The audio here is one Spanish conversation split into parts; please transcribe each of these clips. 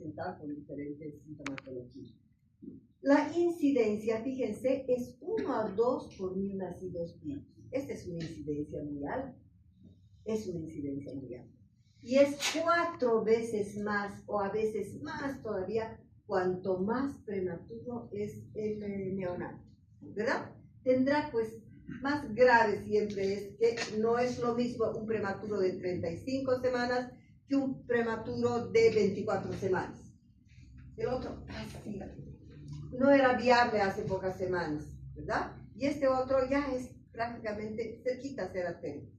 presentar con diferentes sintomatologías. La incidencia, fíjense, es 1 a 2 por 1000 nacidos vivos. Esta es una incidencia muy alta. Es una incidencia muy alta. Y es 4 veces más, o a veces más todavía, cuanto más prematuro es el neonato, ¿verdad? Tendrá pues más grave siempre es que no es lo mismo un prematuro de 35 semanas que un prematuro de 24 semanas. El otro casi no era viable hace pocas semanas, ¿verdad? Y este otro ya es prácticamente cerquita a ser atento.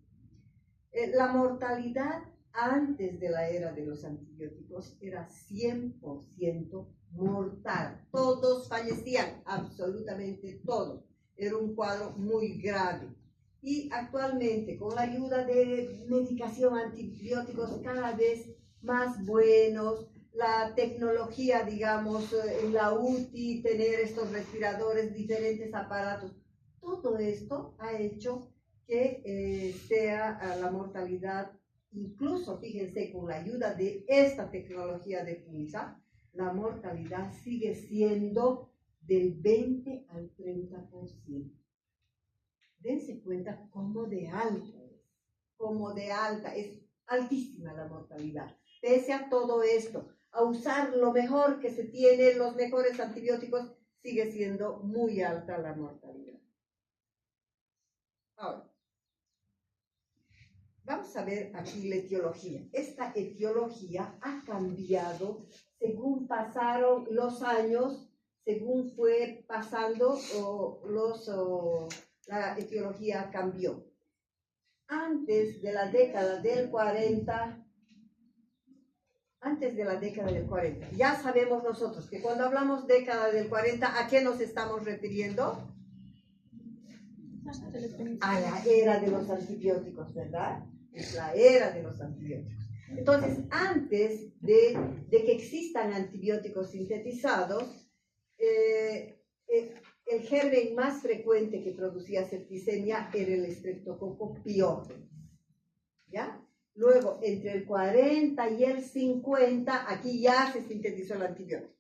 La mortalidad antes de la era de los antibióticos era 100% mortal. Todos fallecían, absolutamente todos. Era un cuadro muy grave. Y actualmente, con la ayuda de medicación antibióticos cada vez más buenos, la tecnología, digamos, en la UTI, tener estos respiradores, diferentes aparatos, todo esto ha hecho que sea la mortalidad, incluso fíjense, con la ayuda de esta tecnología de punza, la mortalidad sigue siendo del 20 al 30%. Dense cuenta cómo de alta, es altísima la mortalidad. Pese a todo esto, a usar lo mejor que se tiene, los mejores antibióticos, sigue siendo muy alta la mortalidad. Ahora, vamos a ver aquí la etiología. Esta etiología ha cambiado según pasaron los años, según fue pasando la etiología cambió. Antes de la década del 40, ya sabemos nosotros que cuando hablamos década del 40, ¿a qué nos estamos refiriendo? A la era de los antibióticos, ¿verdad? Es la era de los antibióticos. Entonces, antes de que existan antibióticos sintetizados, el germen más frecuente que producía septicemia era el Streptococcus pyogenes, ¿ya? Luego, entre el 40 y el 50, aquí ya se sintetizó el antibiótico.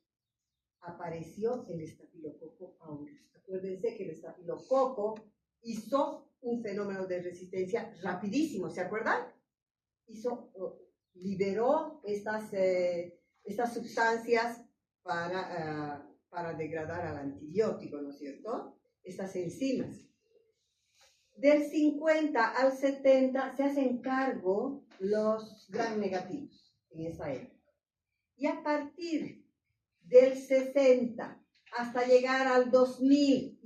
Apareció el Staphylococcus aureus. Acuérdense que el estafilococo hizo un fenómeno de resistencia rapidísimo, ¿se acuerdan? Liberó estas sustancias para degradar al antibiótico, ¿no es cierto? Estas enzimas. Del 50 al 70 se hacen cargo los gram negativos en esa época. Y a partir del 60 hasta llegar al 2000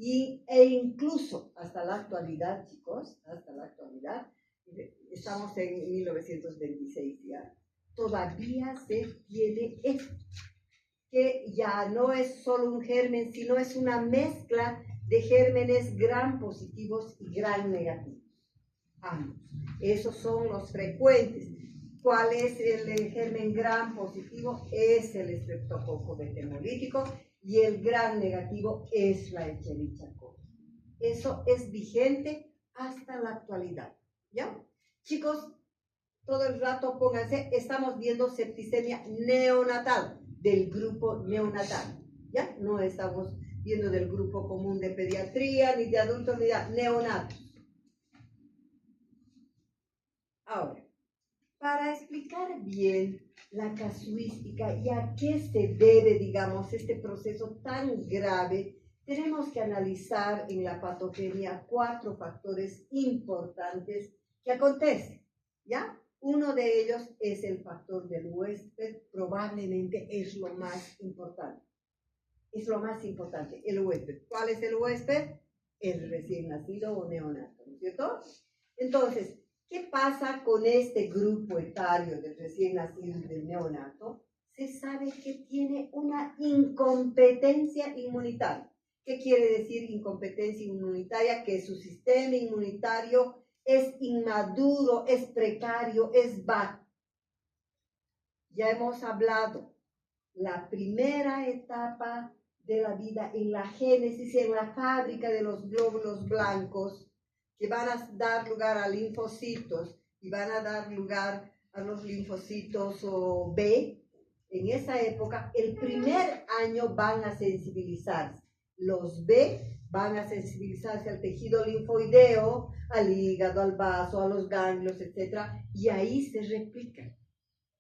e incluso hasta la actualidad, chicos, hasta la actualidad, estamos en 1926 ya, todavía se tiene esto, que ya no es solo un germen, sino es una mezcla de gérmenes gram positivos y gram negativos. Ambos. Esos son los frecuentes. ¿Cuál es el germen gram positivo? Es el Streptococcus hemolítico y el gram negativo es la Escherichia coli. Eso es vigente hasta la actualidad, ¿ya? Chicos, todo el rato pónganse, estamos viendo septicemia neonatal, del grupo neonatal, ¿ya? No estamos viendo del grupo común de pediatría, ni de adultos, ni de neonatos. Ahora, para explicar bien la casuística y a qué se debe, digamos, este proceso tan grave, tenemos que analizar en la patogenia 4 factores importantes que acontecen, ¿ya? Uno de ellos es el factor del huésped, probablemente es lo más importante. Es lo más importante, el huésped. ¿Cuál es el huésped? El recién nacido o neonato, ¿no es cierto? Entonces, ¿qué pasa con este grupo etario del recién nacido y del neonato? Se sabe que tiene una incompetencia inmunitaria. ¿Qué quiere decir incompetencia inmunitaria? Que su sistema inmunitario es inmaduro, es precario, es bajo. Ya hemos hablado, la primera etapa de la vida en la génesis, en la fábrica de los glóbulos blancos, que van a dar lugar a linfocitos y van a dar lugar a los linfocitos B, en esa época, el primer año van a sensibilizarse. Los B van a sensibilizarse al tejido linfoideo, al hígado, al vaso, a los ganglios, etc. Y ahí se replican.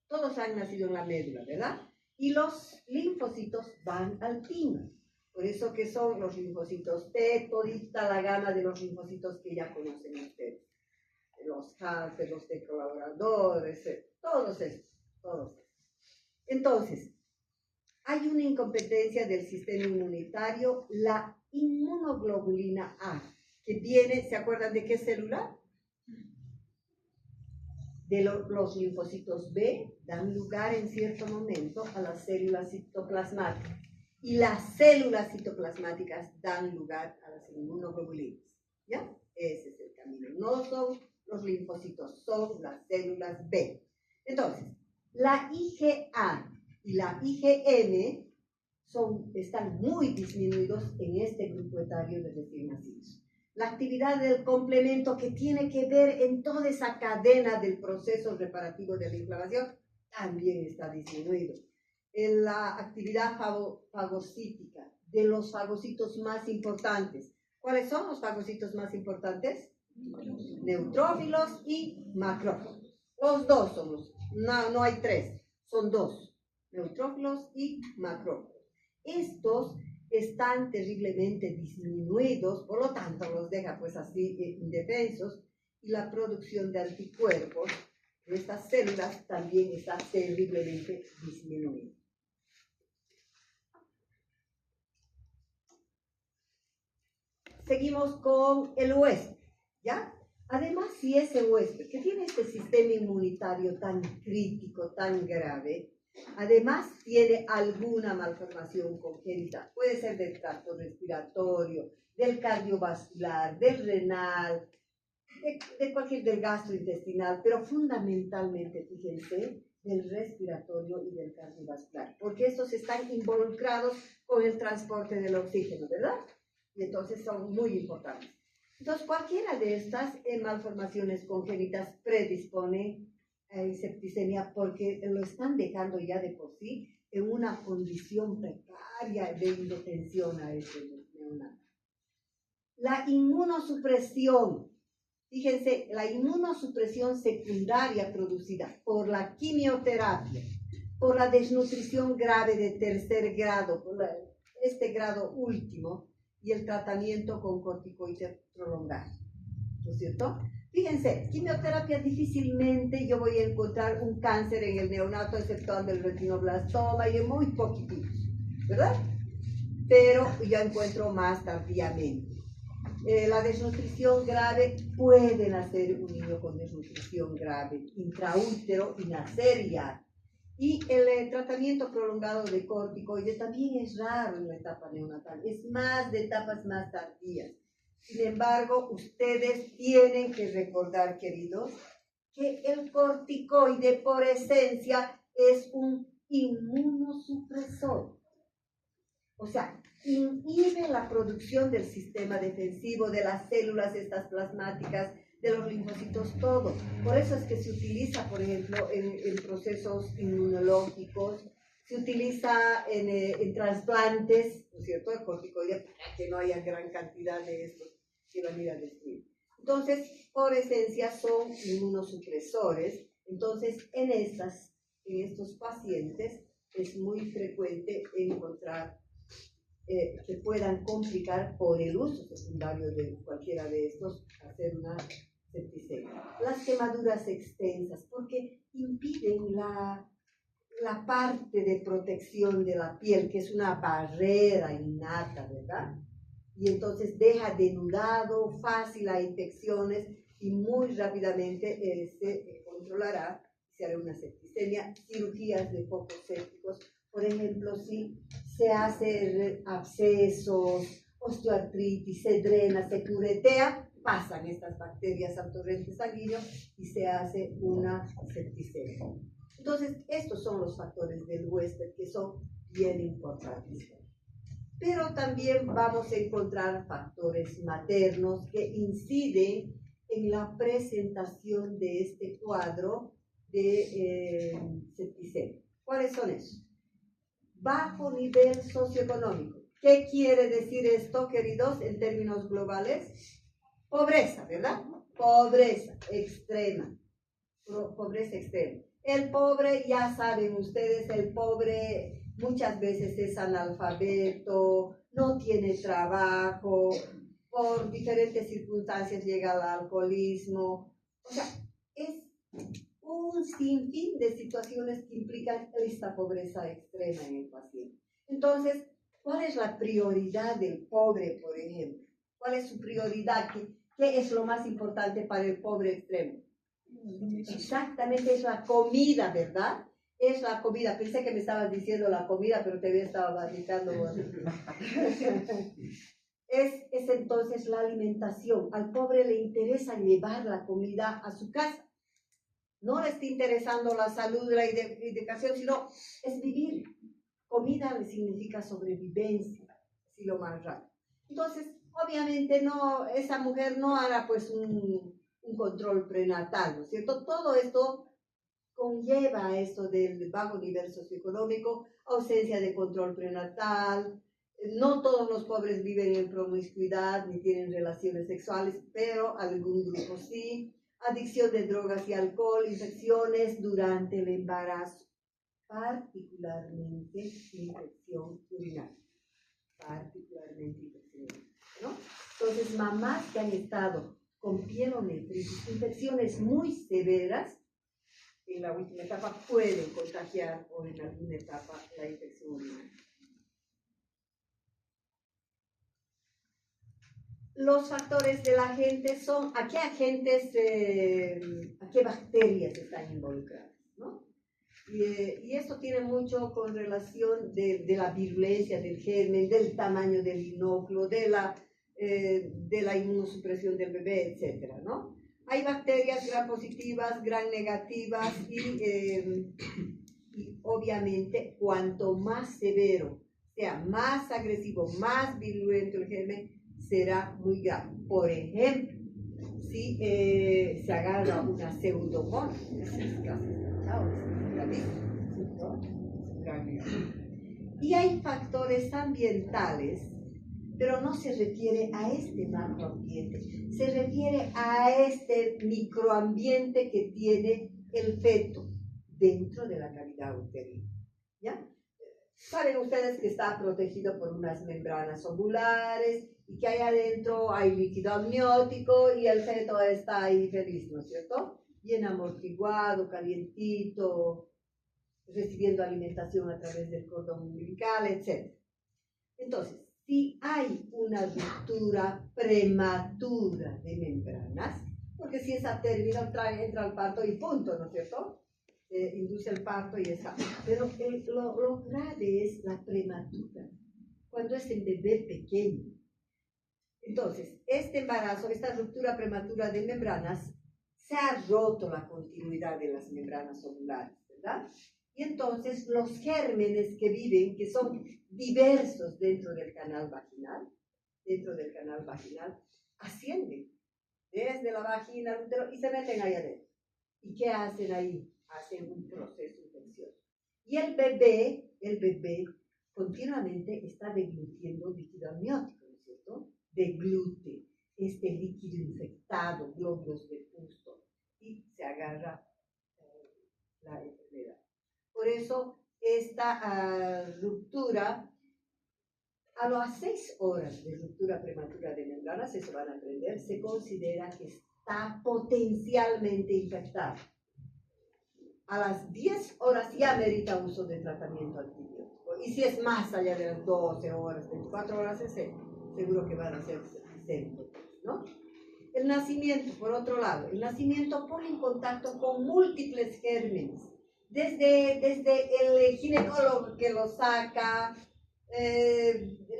Todos han nacido en la médula, ¿verdad? Y los linfocitos van al timo. Por eso que son los linfocitos T, todita la gama de los linfocitos que ya conocen ustedes. Los Hansen, los T colaboradores, todos estos, todos estos. Entonces, hay una incompetencia del sistema inmunitario, la inmunoglobulina A, que viene, ¿se acuerdan de qué célula? De los linfocitos B dan lugar en cierto momento a las células citoplasmáticas y las células citoplasmáticas dan lugar a las inmunoglobulinas. ¿Ya? Ese es el camino. No son los linfocitos, son las células B. Entonces, la IgA y la IgM están muy disminuidos en este grupo etario de recién nacidos. La actividad del complemento que tiene que ver en toda esa cadena del proceso reparativo de la inflamación también está disminuido. En la actividad fagocítica de los fagocitos más importantes. ¿Cuáles son los fagocitos más importantes? Neutrófilos y macrófagos. Los dos son los, no hay tres, son dos, neutrófilos y macrófagos. Estos están terriblemente disminuidos, por lo tanto los deja pues así indefensos y la producción de anticuerpos de estas células también está terriblemente disminuida. Seguimos con el huésped, ¿ya? Además, si ese huésped que tiene este sistema inmunitario tan crítico, tan grave, además tiene alguna malformación congénita, puede ser del tracto respiratorio, del cardiovascular, del renal, del gastrointestinal, pero fundamentalmente, fíjense, del respiratorio y del cardiovascular, porque estos están involucrados con el transporte del oxígeno, ¿verdad? Y entonces son muy importantes. Entonces, cualquiera de estas malformaciones congénitas predispone a septicemia porque lo están dejando ya de por sí en una condición precaria de indefensión a este neonato. La inmunosupresión, fíjense, la inmunosupresión secundaria producida por la quimioterapia, por la desnutrición grave de tercer grado, por este grado último, y el tratamiento con corticoides prolongado, ¿no es cierto? Fíjense, quimioterapia difícilmente yo voy a encontrar un cáncer en el neonato, exceptuando el retinoblastoma y en muy poquititos, ¿verdad? Pero yo encuentro más tardíamente. La desnutrición grave, puede nacer un niño con desnutrición grave intraútero y nacer ya. Y el tratamiento prolongado de corticoides también es raro en la etapa neonatal, es más de etapas más tardías. Sin embargo, ustedes tienen que recordar, queridos, que el corticoide por esencia es un inmunosupresor. O sea, inhibe la producción del sistema defensivo, de las células estas plasmáticas, de los linfocitos, todo. Por eso es que se utiliza, por ejemplo, en procesos inmunológicos, se utiliza en trasplantes, ¿no es cierto?, el corticoide, para que no haya gran cantidad de estos que van a ir a destruir. Entonces, por esencia son inmunosupresores. Entonces, en estos pacientes es muy frecuente encontrar que puedan complicar por el uso secundario de cualquiera de estos hacer una septicemia. Las quemaduras extensas, porque impiden la parte de protección de la piel, que es una barrera innata, ¿verdad? Y entonces deja denudado, fácil a infecciones y muy rápidamente se controlará, se hará una septicemia, cirugías de focos sépticos. Por ejemplo, si se hace abscesos, osteoartritis, se drena, se curetea, pasan estas bacterias al torrente sanguíneo y se hace una septicemia. Entonces, estos son los factores del huésped que son bien importantes. Pero también vamos a encontrar factores maternos que inciden en la presentación de este cuadro de septicemia. ¿Cuáles son esos? Bajo nivel socioeconómico. ¿Qué quiere decir esto, queridos, en términos globales? Pobreza, ¿verdad? Pobreza extrema. Pobreza extrema. El pobre, ya saben ustedes, el pobre muchas veces es analfabeto, no tiene trabajo, por diferentes circunstancias llega al alcoholismo. O sea, es un sinfín de situaciones que implican esta pobreza extrema en el paciente. Entonces, ¿cuál es la prioridad del pobre, por ejemplo? ¿Cuál es su prioridad? ¿Qué es lo más importante para el pobre extremo? Exactamente, es la comida, ¿verdad? Es la comida. Pensé que me estabas diciendo la comida, pero te había estado barricando. Es entonces la alimentación. Al pobre le interesa llevar la comida a su casa. No le está interesando la salud, la educación, sino es vivir. Comida le significa sobrevivencia, así lo más rápido. Entonces, obviamente, no, esa mujer no hará pues un control prenatal, ¿no es cierto? Todo esto conlleva esto del bajo nivel socioeconómico, ausencia de control prenatal. No todos los pobres viven en promiscuidad ni tienen relaciones sexuales, pero algún grupo sí. Adicción de drogas y alcohol, infecciones durante el embarazo, particularmente infección urinaria. ¿No? Entonces, mamás que han estado con pielonefritis, infecciones muy severas, en la última etapa pueden contagiar o en alguna etapa la infección urinaria. Los factores de la agente son a qué agentes, a qué bacterias están involucradas, ¿no? Y esto tiene mucho con relación de la virulencia del germen, del tamaño del inóculo, de la inmunosupresión del bebé, etcétera, ¿no? Hay bacterias gram positivas, gram negativas y obviamente cuanto más severo, sea más agresivo, más virulento el germen, será muy grave. Por ejemplo, si se agarra una pseudomonas, y hay factores ambientales, pero no se refiere a este macroambiente, se refiere a este microambiente que tiene el feto dentro de la cavidad uterina. ¿Ya? Saben ustedes que está protegido por unas membranas ovulares y que ahí adentro hay líquido amniótico y el feto está ahí feliz, ¿no es cierto? Bien amortiguado, calientito, recibiendo alimentación a través del cordón umbilical, etc. Entonces, si hay una ruptura prematura de membranas, porque si esa término entra al parto y punto, ¿no es cierto? Induce el parto y está. Pero lo grave es la prematura, cuando es el bebé pequeño. Entonces, este embarazo, esta ruptura prematura de membranas, se ha roto la continuidad de las membranas ovulares, ¿verdad? Y entonces los gérmenes que viven, que son diversos dentro del canal vaginal, ascienden desde la vagina al útero y se meten ahí adentro. ¿Y qué hacen ahí? Hacen un proceso infeccioso. Y el bebé continuamente está deglutiendo líquido amniótico, ¿no es cierto? Deglute este líquido infectado, glóbulos de Pusto, y se agarra la enfermedad. Por eso, esta ruptura, a las 6 horas de ruptura prematura de membranas, eso van a aprender, se considera que está potencialmente infectada. A las 10 horas ya merita uso de tratamiento antibiótico. Y si es más allá de las 12 horas, 24 horas, seguro que van a ser sérios, ¿no? El nacimiento, por otro lado, el nacimiento pone en contacto con múltiples gérmenes. Desde el ginecólogo que lo saca,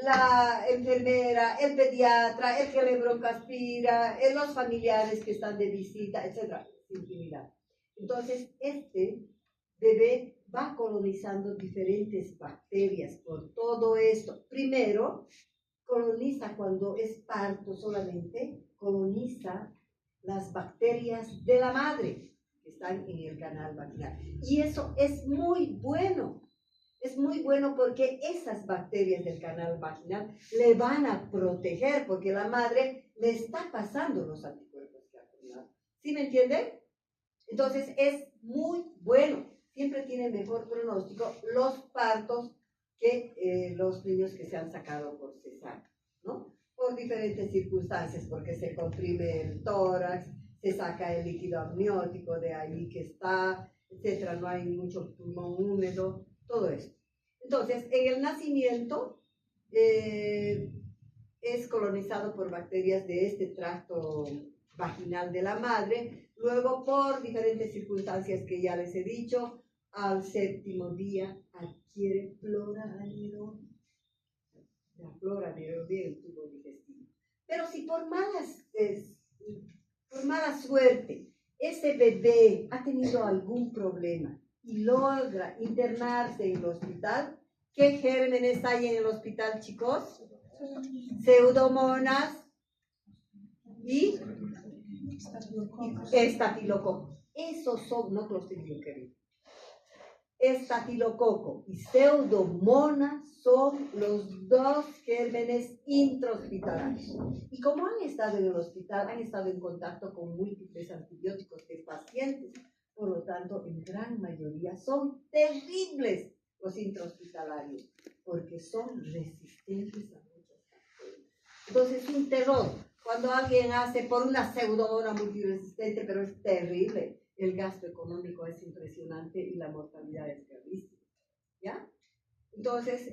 la enfermera, el pediatra, el que le broncoaspira, los familiares que están de visita, etc. Infinidad. Entonces, este bebé va colonizando diferentes bacterias por todo esto. Primero, coloniza cuando es parto solamente, coloniza las bacterias de la madre, que están en el canal vaginal. Y eso es muy bueno. Es muy bueno porque esas bacterias del canal vaginal le van a proteger porque la madre le está pasando los anticuerpos que ha formado. ¿Sí me entienden? Entonces es muy bueno. Siempre tiene mejor pronóstico los partos que los niños que se han sacado por cesárea, ¿no? Por diferentes circunstancias, porque se comprime el tórax, se saca el líquido amniótico de ahí que está, etcétera, no hay mucho pulmón húmedo, todo esto. Entonces, en el nacimiento es colonizado por bacterias de este tracto vaginal de la madre, luego por diferentes circunstancias que ya les he dicho, al 7º día adquiere flora aneróbica. La flora anaerobia del tubo digestivo. Pero si por mala suerte ese bebé ha tenido algún problema y logra internarse en el hospital, ¿qué gérmenes hay en el hospital, chicos? Pseudomonas y estafilococo. Esos son, no Clostridium querido. Estafilococo y pseudomonas son los 2 gérmenes intrahospitalarios. Y como han estado en el hospital, han estado en contacto con múltiples antibióticos de pacientes, por lo tanto, en gran mayoría son terribles los intrahospitalarios, porque son resistentes a muchas bacterias. Entonces, es un terror. Cuando alguien hace por una pseudomona multiresistente, pero es terrible. El gasto económico es impresionante y la mortalidad es gravísima, ¿ya? Entonces,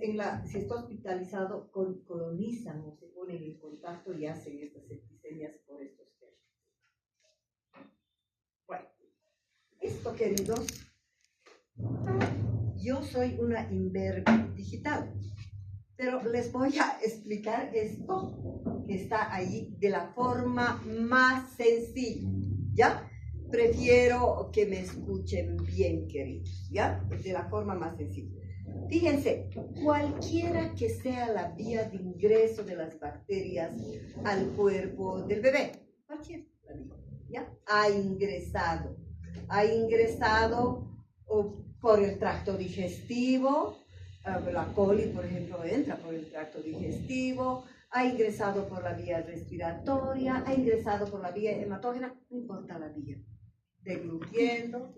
si está hospitalizado, colonizan o se ponen en contacto y hacen estas septicemias por estos términos. Bueno, esto, queridos, yo soy una imberbe digital, pero les voy a explicar esto que está ahí de la forma más sencilla, ¿ya? Prefiero que me escuchen bien, queridos, ¿ya? De la forma más sencilla. Fíjense, cualquiera que sea la vía de ingreso de las bacterias al cuerpo del bebé, cualquiera, ¿ya? Ha ingresado por el tracto digestivo, la coli, por ejemplo, entra por el tracto digestivo, ha ingresado por la vía respiratoria, ha ingresado por la vía hematógena, no importa la vía. Deglutiendo,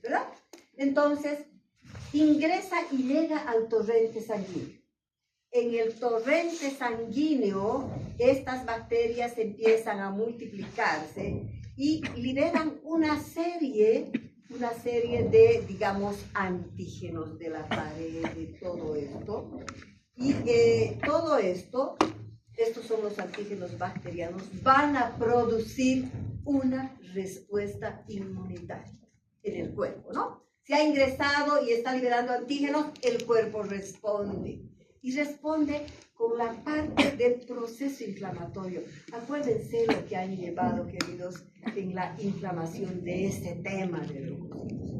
¿verdad? Entonces, ingresa y llega al torrente sanguíneo. En el torrente sanguíneo, estas bacterias empiezan a multiplicarse y liberan una serie de, digamos, antígenos de la pared, de todo esto. Y todo esto, estos son los antígenos bacterianos, van a producir una respuesta inmunitaria en el cuerpo, ¿no? Se ha ingresado y está liberando antígenos, el cuerpo responde. Y responde con la parte del proceso inflamatorio. Acuérdense lo que han llevado, queridos, en la inflamación de este tema de leucocitos.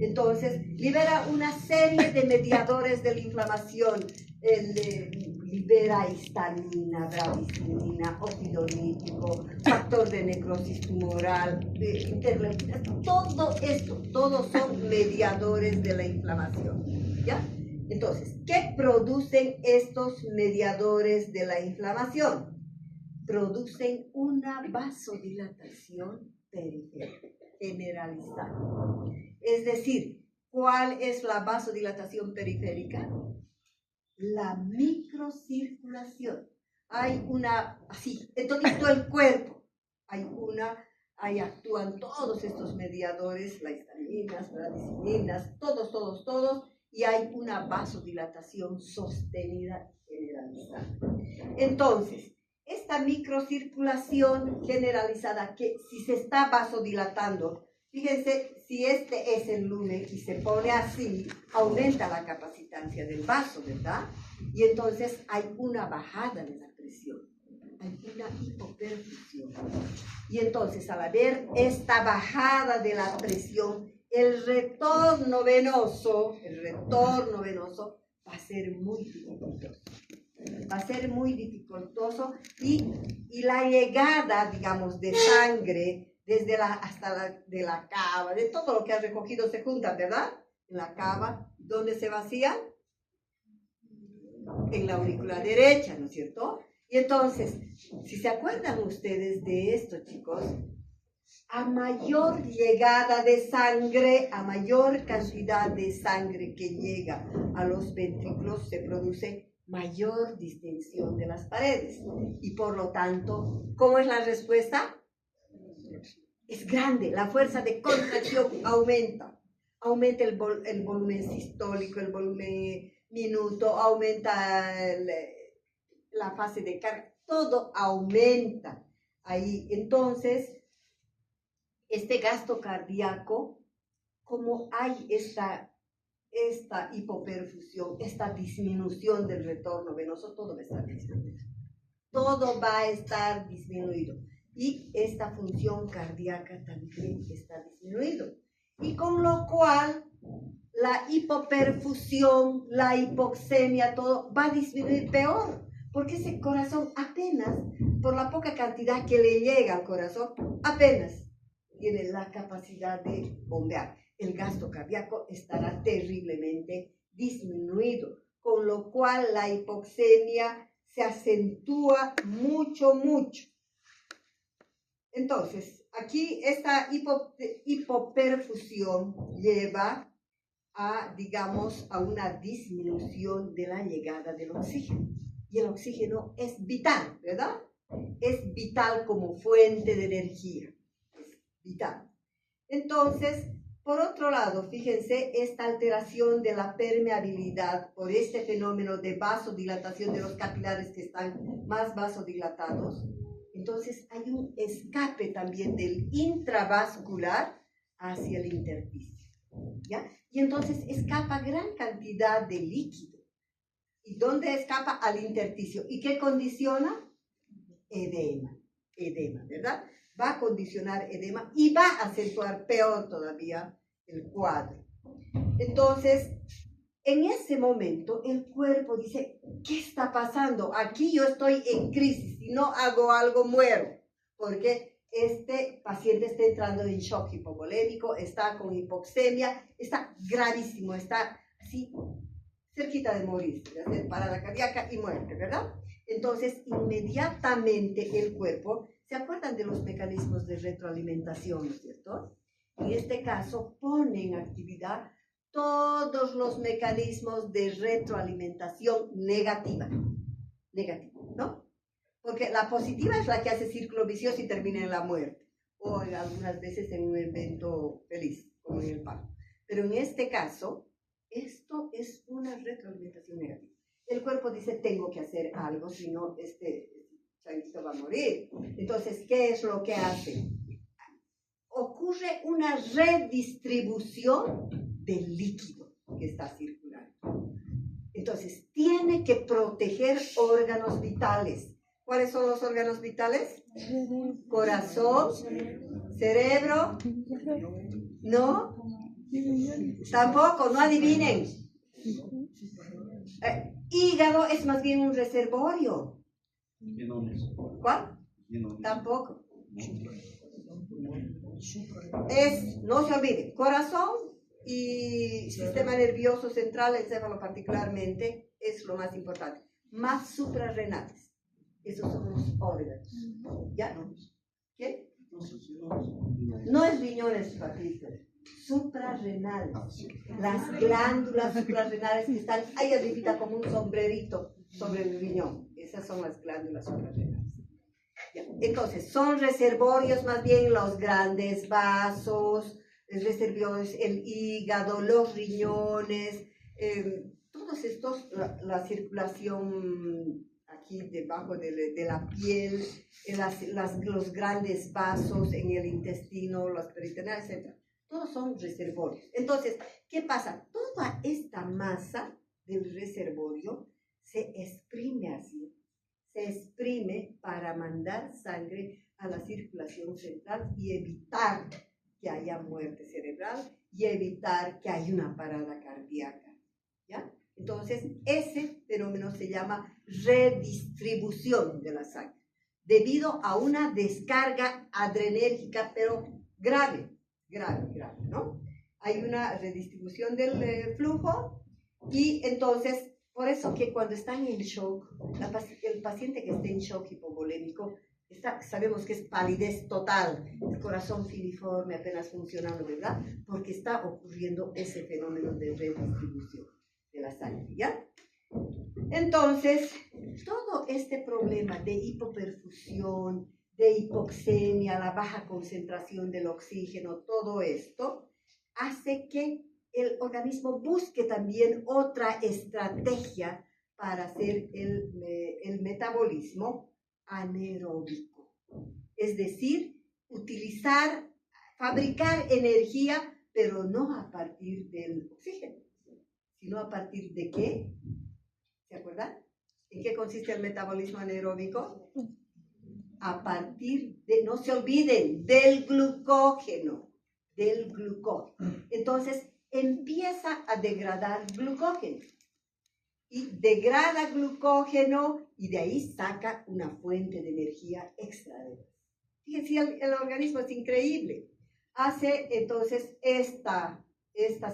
Entonces, libera una serie de mediadores de la inflamación. Libera histamina, bradicina, oxidolítico, factor de necrosis tumoral, interleucinas, todo esto, todos son mediadores de la inflamación, ¿ya? Entonces, ¿qué producen estos mediadores de la inflamación? Producen una vasodilatación periférica generalizada. Es decir, ¿cuál es la vasodilatación periférica? La microcirculación. Hay una, así, en todo el cuerpo, ahí actúan todos estos mediadores, las histaminas, bradicininas, todos, y hay una vasodilatación sostenida generalizada. Entonces, esta microcirculación generalizada, que si se está vasodilatando, fíjense, si este es el lumen y se pone así, aumenta la capacitancia del vaso, ¿verdad? Y entonces hay una bajada de la presión, hay una hipoperfusión. Y entonces, al haber esta bajada de la presión, el retorno venoso va a ser muy dificultoso. Va a ser muy dificultoso y la llegada, digamos, de sangre hasta de la cava, de todo lo que has recogido se junta, ¿verdad? En la cava, ¿dónde se vacía? En la aurícula derecha, ¿no es cierto? Y entonces, si se acuerdan ustedes de esto, chicos, a mayor llegada de sangre, a mayor cantidad de sangre que llega a los ventrículos, se produce mayor distensión de las paredes. Y por lo tanto, ¿cómo es la respuesta? Es grande, la fuerza de contracción aumenta. Aumenta el volumen sistólico, el volumen minuto, aumenta la fase de carga, todo aumenta ahí. Entonces, este gasto cardíaco, como hay esta hipoperfusión, esta disminución del retorno venoso, todo va a estar disminuido. Todo va a estar disminuido. Y esta función cardíaca también está disminuido. Y con lo cual, la hipoperfusión, la hipoxemia, todo va a disminuir peor. Porque ese corazón apenas, por la poca cantidad que le llega al corazón, apenas tiene la capacidad de bombear. El gasto cardíaco estará terriblemente disminuido, con lo cual la hipoxemia se acentúa mucho, mucho. Entonces, aquí esta hipoperfusión lleva a, digamos, a una disminución de la llegada del oxígeno. Y el oxígeno es vital, ¿verdad? Es vital como fuente de energía. Es vital. Entonces, por otro lado, fíjense, esta alteración de la permeabilidad por este fenómeno de vasodilatación de los capilares que están más vasodilatados, entonces hay un escape también del intravascular hacia el intersticio, ¿ya? Y entonces escapa gran cantidad de líquido. ¿Y dónde escapa? Al intersticio. ¿Y qué condiciona? Edema, ¿verdad? Va a condicionar edema y va a acentuar peor todavía el cuadro. Entonces, en ese momento, el cuerpo dice, ¿qué está pasando? Aquí yo estoy en crisis, si no hago algo muero, porque este paciente está entrando en shock hipovolémico, está con hipoxemia, está gravísimo, está así, cerquita de morir, de hacer parada cardíaca y muerte, ¿verdad? Entonces, inmediatamente el cuerpo, ¿se acuerdan de los mecanismos de retroalimentación, ¿no es cierto? En este caso, pone en actividad todos los mecanismos de retroalimentación negativa, ¿no? Porque la positiva es la que hace círculo vicioso y termina en la muerte, o algunas veces en un evento feliz, como en el parto. Pero en este caso, esto es una retroalimentación negativa. El cuerpo dice, tengo que hacer algo, si no, este changuito va a morir. Entonces, ¿qué es lo que hace? Ocurre una redistribución del líquido que está circulando. Entonces, tiene que proteger órganos vitales. ¿Cuáles son los órganos vitales? Corazón, cerebro, ¿no? Tampoco, no adivinen. Hígado es más bien un reservorio. ¿Cuál? Tampoco. No se olviden, corazón y sistema nervioso central, encéfalo particularmente, es lo más importante. Más suprarrenales. Esos son los órganos. ¿Ya? ¿Qué? No es riñones, Patricia. Suprarrenales. Las glándulas suprarrenales que están ahí arriba como un sombrerito sobre el riñón. Esas son las glándulas suprarrenales. Entonces, son reservorios más bien los grandes vasos, reservorios el hígado, los riñones, todos estos, la circulación aquí debajo de la piel, los grandes vasos en el intestino, los peritoneales, etc. Todos son reservorios. Entonces, ¿qué pasa? Toda esta masa del reservorio se exprime así. Se exprime para mandar sangre a la circulación central y evitar que haya muerte cerebral y evitar que haya una parada cardíaca, ¿ya? Entonces, ese fenómeno se llama redistribución de la sangre. debido a una descarga adrenérgica, pero grave, ¿no? Hay una redistribución del flujo y entonces, por eso que cuando están en shock, el paciente que esté en shock hipovolémico, sabemos que es palidez total, el corazón filiforme, apenas funcionando, ¿verdad? Porque está ocurriendo ese fenómeno de redistribución de la sangre, ¿ya? Entonces, todo este problema de hipoperfusión, de hipoxemia, la baja concentración del oxígeno, todo esto hace que el organismo busque también otra estrategia para hacer el metabolismo anaeróbico. Es decir, fabricar energía, pero no a partir del oxígeno, sino a partir de ¿qué? ¿Se acuerdan? ¿En qué consiste el metabolismo anaeróbico? A partir de, no se olviden, del glucógeno. Entonces, empieza a degradar glucógeno. Y degrada glucógeno y de ahí saca una fuente de energía extra. Fíjense, el organismo es increíble. Hace entonces esta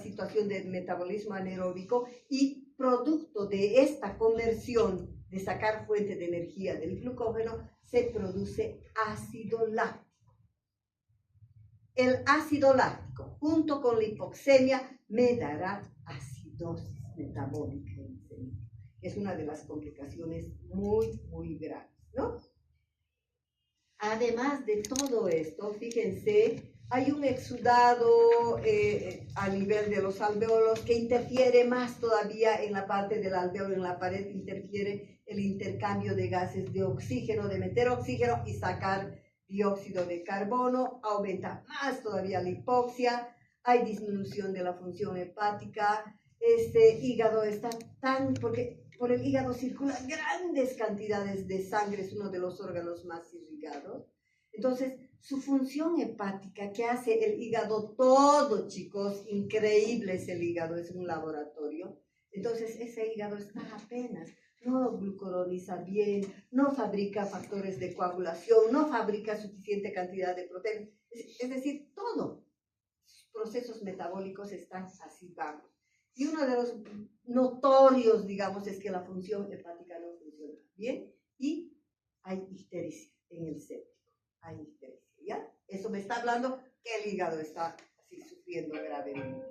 situación del metabolismo anaeróbico y producto de esta conversión de sacar fuente de energía del glucógeno se produce ácido láctico. El ácido láctico junto con la hipoxemia me dará acidosis metabólica. Es una de las complicaciones muy graves, ¿no? Además de todo esto, fíjense, hay un exudado a nivel de los alvéolos que interfiere más todavía en la parte del alvéolo, en la pared, interfiere el intercambio de gases de oxígeno, de meter oxígeno y sacar dióxido de carbono, aumenta más todavía la hipoxia, hay disminución de la función hepática, este hígado está porque por el hígado circulan grandes cantidades de sangre, es uno de los órganos más irrigados. Entonces, su función hepática, que hace el hígado todo, chicos, increíble es el hígado, es un laboratorio. Entonces, ese hígado está apenas, no glucuroniza bien, no fabrica factores de coagulación, no fabrica suficiente cantidad de proteínas. Es decir, todos los procesos metabólicos están así bajos. Y uno de los notorios, digamos, es que la función hepática no funciona bien y hay ictericia en el séptico. Hay ictericia, ¿ya? Eso me está hablando que el hígado está así sufriendo gravemente.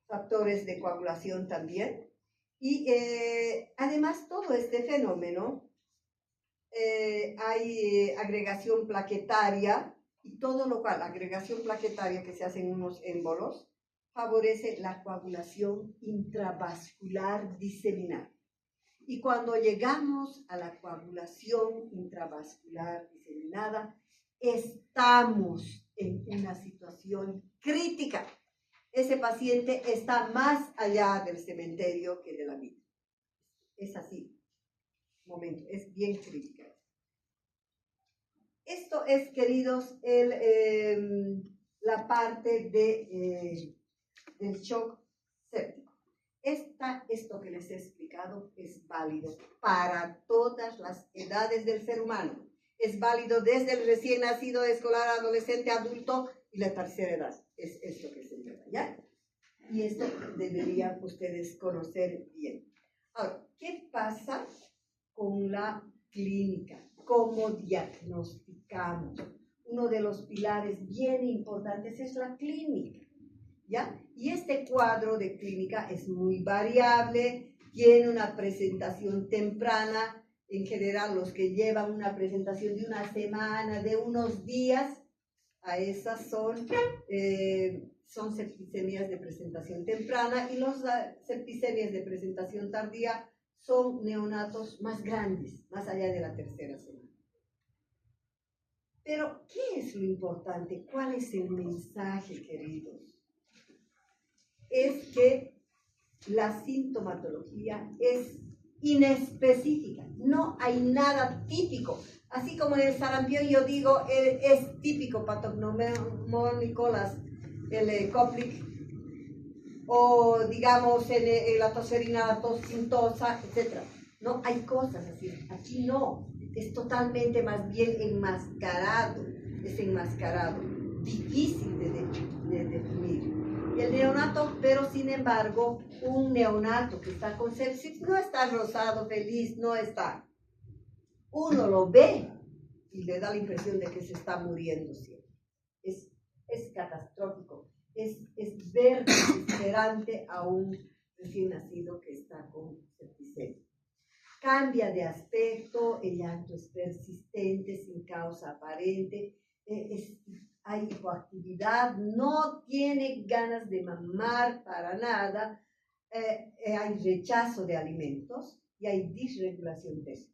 Factores de coagulación también. Y además todo este fenómeno, hay agregación plaquetaria y todo lo cual, agregación plaquetaria que se hace en unos émbolos, favorece la coagulación intravascular diseminada. Y cuando llegamos a la coagulación intravascular diseminada, estamos en una situación crítica. Ese paciente está más allá del cementerio que de la vida. Es así. Momento, es bien crítica. Esto es, queridos, la parte del shock séptico. Esto que les he explicado es válido para todas las edades del ser humano. Es válido desde el recién nacido, escolar, adolescente, adulto y la tercera edad. Es esto que se llama, ¿ya? Y esto deberían ustedes conocer bien. Ahora, ¿qué pasa con la clínica? ¿Cómo diagnosticamos? Uno de los pilares bien importantes es la clínica, ¿ya? Y este cuadro de clínica es muy variable, tiene una presentación temprana. En general, los que llevan una presentación de una semana, de unos días, a esas son septicemias de presentación temprana, y los septicemias de presentación tardía son neonatos más grandes, más allá de la tercera semana. Pero, ¿qué es lo importante? ¿Cuál es el mensaje, queridos? Es que la sintomatología es inespecífica, no hay nada típico. Así como en el sarampión yo digo, es típico patognomónico el Koplik, o digamos en la tosferina, la tos sintosa, etc. No, hay cosas así, aquí no. es totalmente más bien enmascarado, es enmascarado, difícil de definir. Y el neonato, pero sin embargo, un neonato que está con sepsis no está rosado, feliz, no está. Uno lo ve y le da la impresión de que se está muriendo siempre. Es catastrófico, es ver desesperante a un recién nacido que está con septicemia. Cambia de aspecto, el llanto es persistente, sin causa aparente, hay hipoactividad, no tiene ganas de mamar para nada, hay rechazo de alimentos y hay disregulación térmica.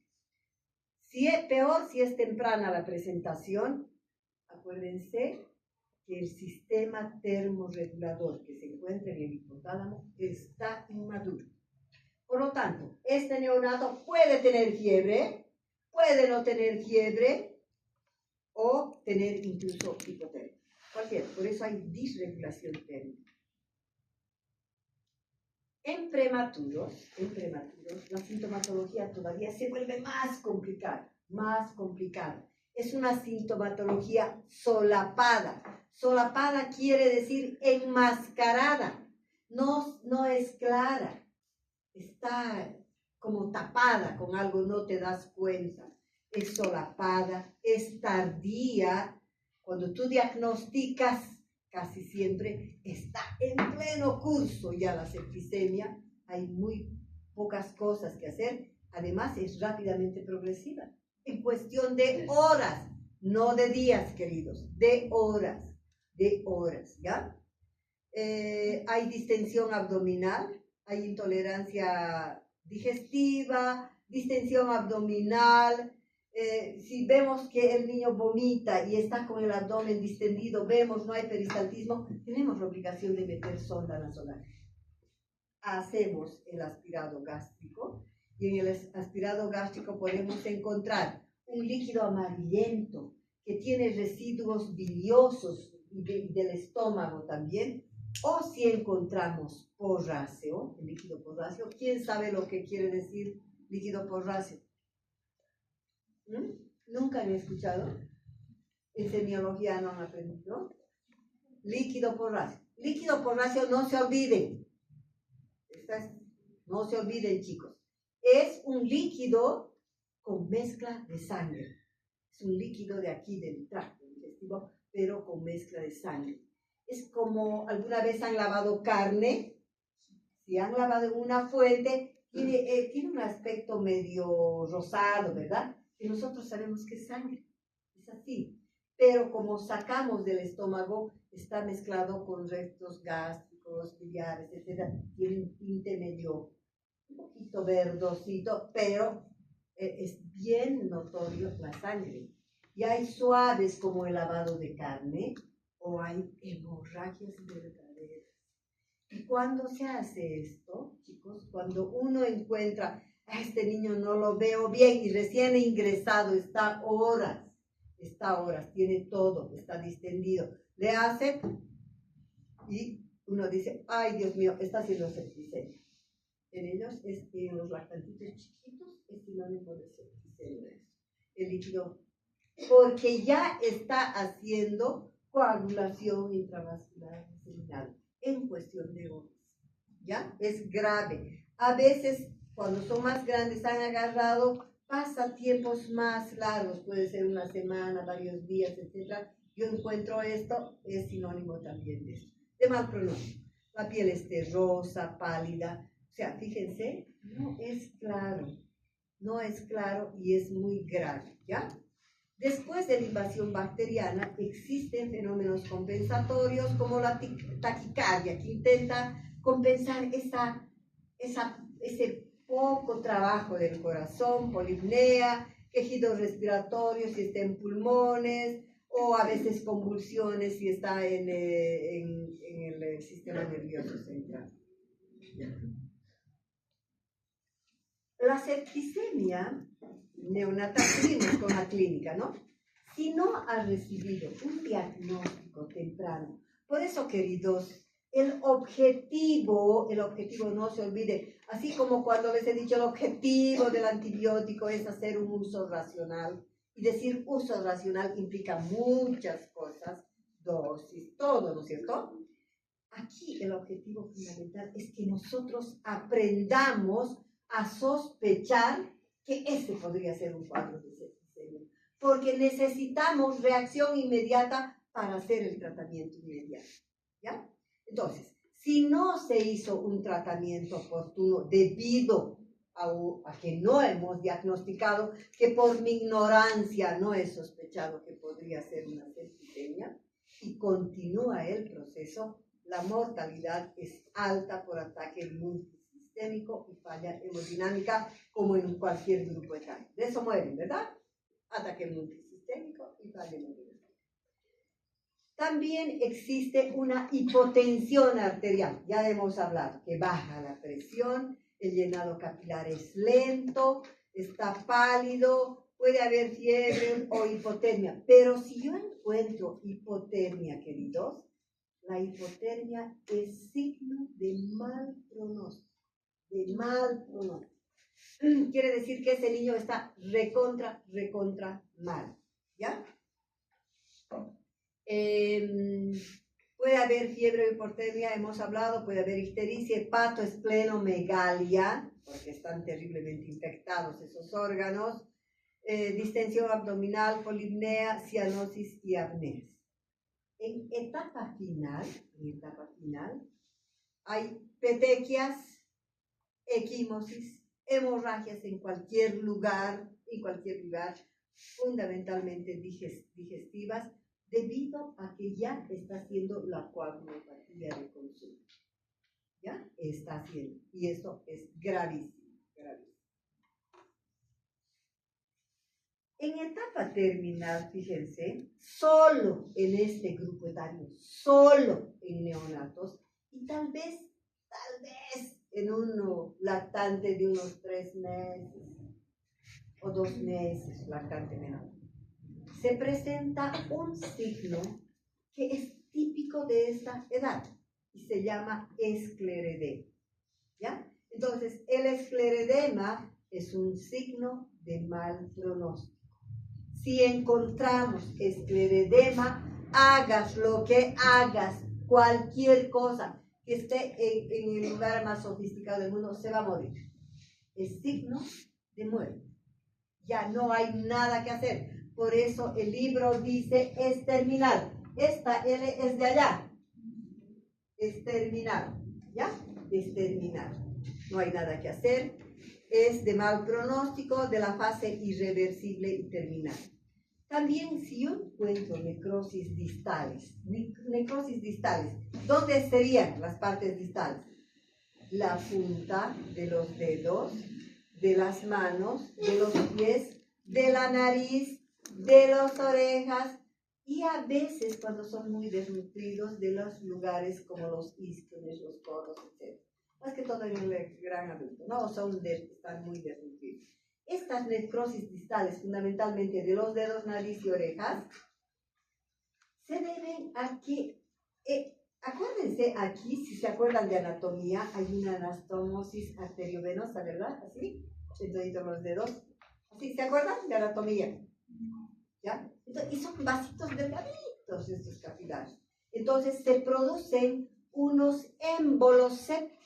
Peor si es temprana la presentación, acuérdense que el sistema termorregulador que se encuentra en el hipotálamo está inmaduro. Por lo tanto, este neonato puede tener fiebre, puede no tener fiebre o tener incluso hipotermia. Cualquiera, por eso hay disregulación térmica. En prematuros, la sintomatología todavía se vuelve más complicada, Es una sintomatología solapada. Solapada quiere decir enmascarada, no es clara, está como tapada con algo, no te das cuenta. Es solapada, es tardía. Cuando tú diagnosticas, casi siempre está en pleno curso ya la septicemia, hay muy pocas cosas que hacer, además es rápidamente progresiva, en cuestión de horas, no de días, queridos, de horas, ¿ya? Hay distensión abdominal, hay intolerancia digestiva, distensión abdominal. Si vemos que el niño vomita y está con el abdomen distendido, vemos no hay peristaltismo, tenemos la obligación de meter sonda nasonárica. Hacemos el aspirado gástrico y en el aspirado gástrico podemos encontrar un líquido amarillento que tiene residuos biliosos del estómago también, o si encontramos porráceo, el líquido porráceo. ¿Quién sabe lo que quiere decir líquido porráceo? ¿Nunca han escuchado? En semiología no han aprendido. Líquido porráceo. Líquido porráceo, no se olviden. No se olviden, chicos. Es un líquido con mezcla de sangre. Es un líquido de aquí, del tracto digestivo, pero con mezcla de sangre. Es como alguna vez han lavado carne. Si han lavado en una fuente, tiene un aspecto medio rosado, ¿verdad? Y nosotros sabemos que es sangre, es así. Pero como sacamos del estómago, está mezclado con restos gástricos, biliares, etc. Tiene un tinte medio, un poquito verdosito, pero es bien notorio la sangre. Y hay suaves como el lavado de carne, o hay hemorragias verdaderas. ¿Y cuándo se hace esto, chicos? Cuando uno encuentra, a este niño no lo veo bien y recién ingresado, está horas, tiene todo, está distendido. Le hace y uno dice, ay Dios mío, está haciendo septicemia. En ellos, en los lactantitos chiquitos, es sinónimo de septicemia. El líquido, porque ya está haciendo coagulación intravascular seminal en cuestión de horas. ¿Ya? Es grave. A veces, cuando son más grandes, han agarrado, pasa tiempos más largos, puede ser una semana, varios días, etc. Yo encuentro esto, es sinónimo también de eso. De mal pronóstico. La piel es terrosa, pálida. O sea, fíjense, no es claro y es muy grave, ¿ya? Después de la invasión bacteriana, existen fenómenos compensatorios como la taquicardia, que intenta compensar ese poco trabajo del corazón, polipnea, quejidos respiratorios si está en pulmones, o a veces convulsiones si está en el sistema nervioso central. La septicemia neonatal, seguimos con la clínica, ¿no? Si no has recibido un diagnóstico temprano, por eso, queridos, El objetivo no se olvide, así como cuando les he dicho el objetivo del antibiótico es hacer un uso racional, y decir uso racional implica muchas cosas, dosis, todo, ¿no es cierto? Aquí el objetivo fundamental es que nosotros aprendamos a sospechar que ese podría ser un cuadro de septicemia, porque necesitamos reacción inmediata para hacer el tratamiento inmediato, ¿ya? Entonces, si no se hizo un tratamiento oportuno debido a que no hemos diagnosticado, que por mi ignorancia no he sospechado que podría ser una septicemia, y continúa el proceso, la mortalidad es alta por ataque multisistémico y falla hemodinámica, como en cualquier grupo etario. De eso mueren, ¿verdad? Ataque multisistémico y falla hemodinámica. También existe una hipotensión arterial, ya hemos hablado, que baja la presión, el llenado capilar es lento, está pálido, puede haber fiebre o hipotermia. Pero si yo encuentro hipotermia, queridos, la hipotermia es signo de mal pronóstico, Quiere decir que ese niño está recontra mal, ¿ya? Puede haber fiebre o hipotermia, hemos hablado, puede haber ictericia, hepatoesplenomegalia, porque están terriblemente infectados esos órganos, distensión abdominal, polipnea, cianosis y apneas. En etapa final, hay petequias, equimosis, hemorragias en cualquier lugar, fundamentalmente digestivas, debido a que ya está haciendo la coagulopatía de consumo. ¿Ya? Está haciendo. Y esto es gravísimo, gravísimo. En etapa terminal, fíjense, solo en este grupo etario, solo en neonatos, y tal vez en uno lactante de unos 3 meses o 2 meses, lactante menor, se presenta un signo que es típico de esta edad y se llama escleredema, ¿ya? Entonces, el escleredema es un signo de mal pronóstico. Si encontramos escleredema, hagas lo que hagas, cualquier cosa que esté en el lugar más sofisticado del mundo, se va a morir. Es signo de muerte. Ya no hay nada que hacer. Por eso el libro dice exterminar. Esta L es de allá. Exterminar. ¿Ya? Exterminar. No hay nada que hacer. Es de mal pronóstico, de la fase irreversible y terminal. También si yo encuentro necrosis distales, ¿dónde serían las partes distales? La punta de los dedos, de las manos, de los pies, de la nariz, de las orejas, y a veces cuando son muy desnutridos de los lugares como los isquiones, los codos, etc. Más que todo en el gran adulto, ¿no? Están muy desnutridos. Estas necrosis distales, fundamentalmente de los dedos, nariz y orejas, se deben a que, acuérdense aquí, si se acuerdan de anatomía, hay una anastomosis arteriovenosa, ¿verdad? Así, en todos los dedos. ¿Así se acuerdan de anatomía? ¿Ya? Entonces, y son vasitos delgaditos estos capilares. Entonces se producen unos émbolos sépticos,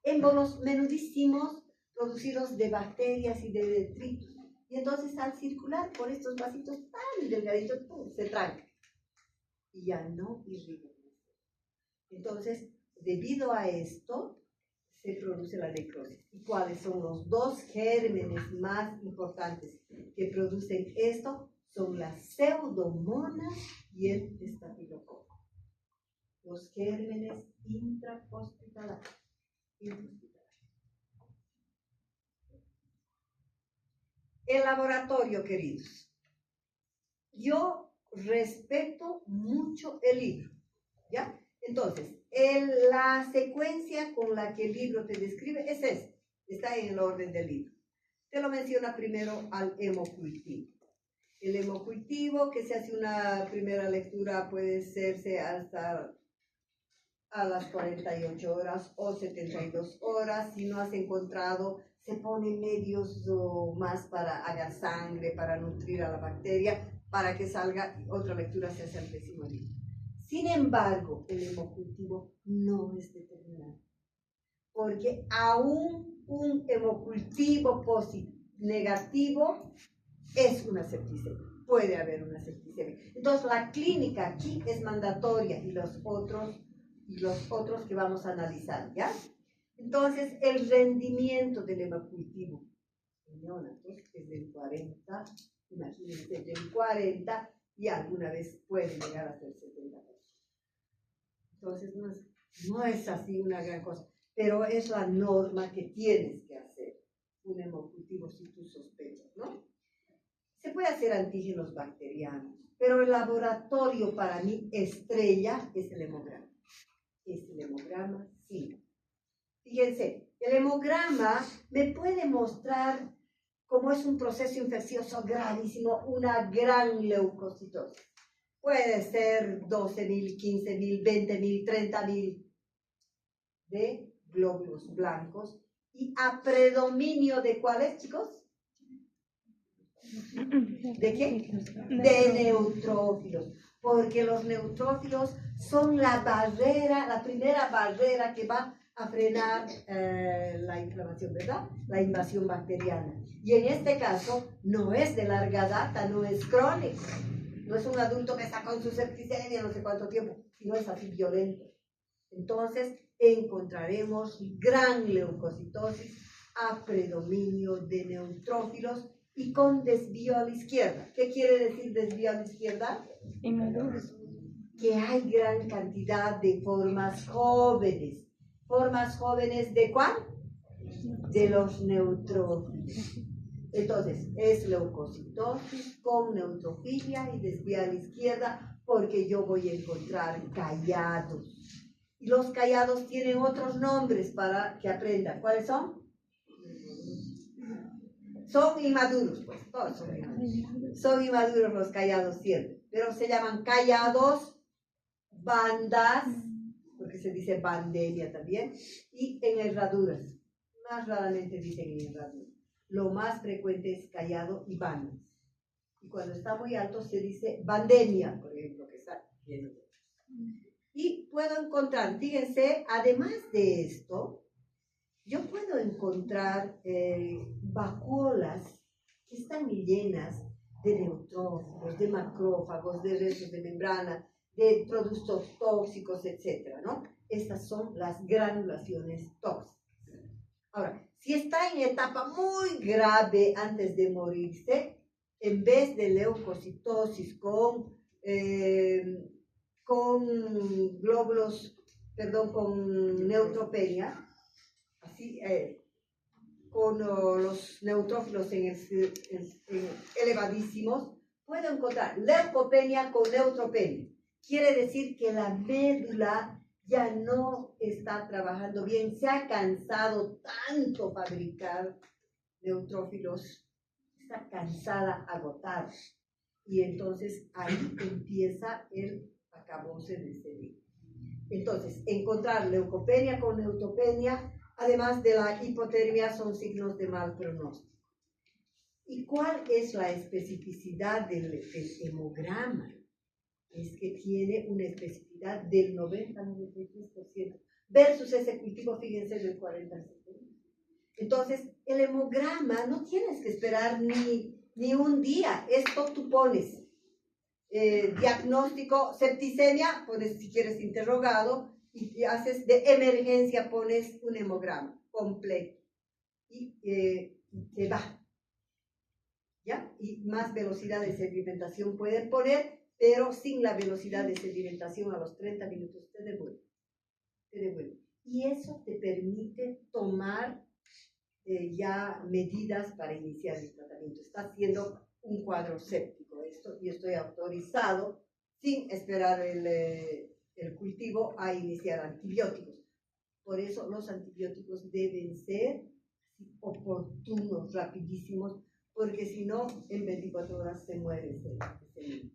émbolos menudísimos, producidos de bacterias y de detritos. Y entonces al circular por estos vasitos tan delgaditos, se tranca y ya no irriga. Entonces, debido a esto, se produce la necrosis. ¿Y cuáles son los 2 gérmenes más importantes que producen esto? Son las pseudomonas y el estafilococo. Los gérmenes intrahospitalarios. El laboratorio, queridos. Yo respeto mucho el libro, ¿ya? Entonces, la secuencia con la que el libro te describe es esta, está en el orden del libro. Te lo menciona primero al hemocultivo. El hemocultivo, que se hace una primera lectura, puede hacerse hasta a las 48 horas o 72 horas. Si no has encontrado, se ponen medios más para hacer sangre, para nutrir a la bacteria, para que salga. Otra lectura se hace al 10º día. Sin embargo, el hemocultivo no es determinante, porque aún un hemocultivo negativo es una septicemia. Puede haber una septicemia. Entonces, la clínica aquí es mandatoria y los otros que vamos a analizar, ¿ya? Entonces, el rendimiento del hemocultivo en neonatos es del 40, imagínense, del 40 y alguna vez puede llegar hasta el 70%. Entonces, no es así una gran cosa, pero es la norma que tienes que hacer, un hemocultivo si tú sospechas, ¿no? Se puede hacer antígenos bacterianos, pero el laboratorio para mí estrella es el hemograma. Es el hemograma, sí. Fíjense, el hemograma me puede mostrar cómo es un proceso infeccioso gravísimo, una gran leucocitosis. Puede ser 12.000, 15.000, 20.000, 30.000 de glóbulos blancos y a predominio de ¿cuáles, chicos? ¿De qué? De neutrófilos, porque los neutrófilos son la barrera, la primera barrera que va a frenar la inflamación, ¿verdad? La invasión bacteriana. Y en este caso no es de larga data, no es crónico, no es un adulto que está con su septicemia no sé cuánto tiempo, sino es así violento. Entonces encontraremos gran leucocitosis a predominio de neutrófilos y con desvío a la izquierda. ¿Qué quiere decir desvío a la izquierda? Inmaduros. Que hay gran cantidad de formas jóvenes. ¿Formas jóvenes de cuál? De los neutrófilos. Entonces, es leucocitosis con neutrofilia y desvío a la izquierda porque yo voy a encontrar callados. Y los callados tienen otros nombres para que aprendan. ¿Cuáles son? Son inmaduros, pues, todos son inmaduros. Son inmaduros los callados siempre, pero se llaman callados, bandas, porque se dice pandemia también, y enherraduras. Más raramente dicen enherraduras. Lo más frecuente es callado y bandas. Y cuando está muy alto se dice pandemia, por ejemplo, que está lleno de... Y puedo encontrar, fíjense, además de esto, yo puedo encontrar vacuolas que están llenas de neutrófilos, de macrófagos, de restos de membrana, de productos tóxicos, etc., ¿no? Estas son las granulaciones tóxicas. Ahora, si está en etapa muy grave antes de morirse, en vez de leucocitosis con glóbulos, perdón, con neutropenia, así, con los neutrófilos elevadísimos, puedo encontrar leucopenia con neutropenia. Quiere decir que la médula ya no está trabajando bien, se ha cansado tanto fabricar neutrófilos, está cansada, agotada. Y entonces ahí empieza el acabose de ese día. Entonces, encontrar leucopenia con neutropenia, además de la hipotermia, son signos de mal pronóstico. ¿Y cuál es la especificidad del hemograma? Es que tiene una especificidad del 90-93% versus ese cultivo, fíjense, del 40%. Entonces, el hemograma no tienes que esperar ni un día. Esto tú pones diagnóstico septicemia, pones si quieres interrogado, y haces de emergencia, pones un hemograma completo y te va, ¿ya? Y más velocidad de sedimentación pueden poner, pero sin la velocidad de sedimentación a los 30 minutos te devuelve. Y eso te permite tomar ya medidas para iniciar el tratamiento. Está haciendo un cuadro séptico esto y estoy autorizado sin esperar el cultivo a iniciar antibióticos. Por eso los antibióticos deben ser oportunos, rapidísimos, porque si no, en 24 horas se muere ese niño.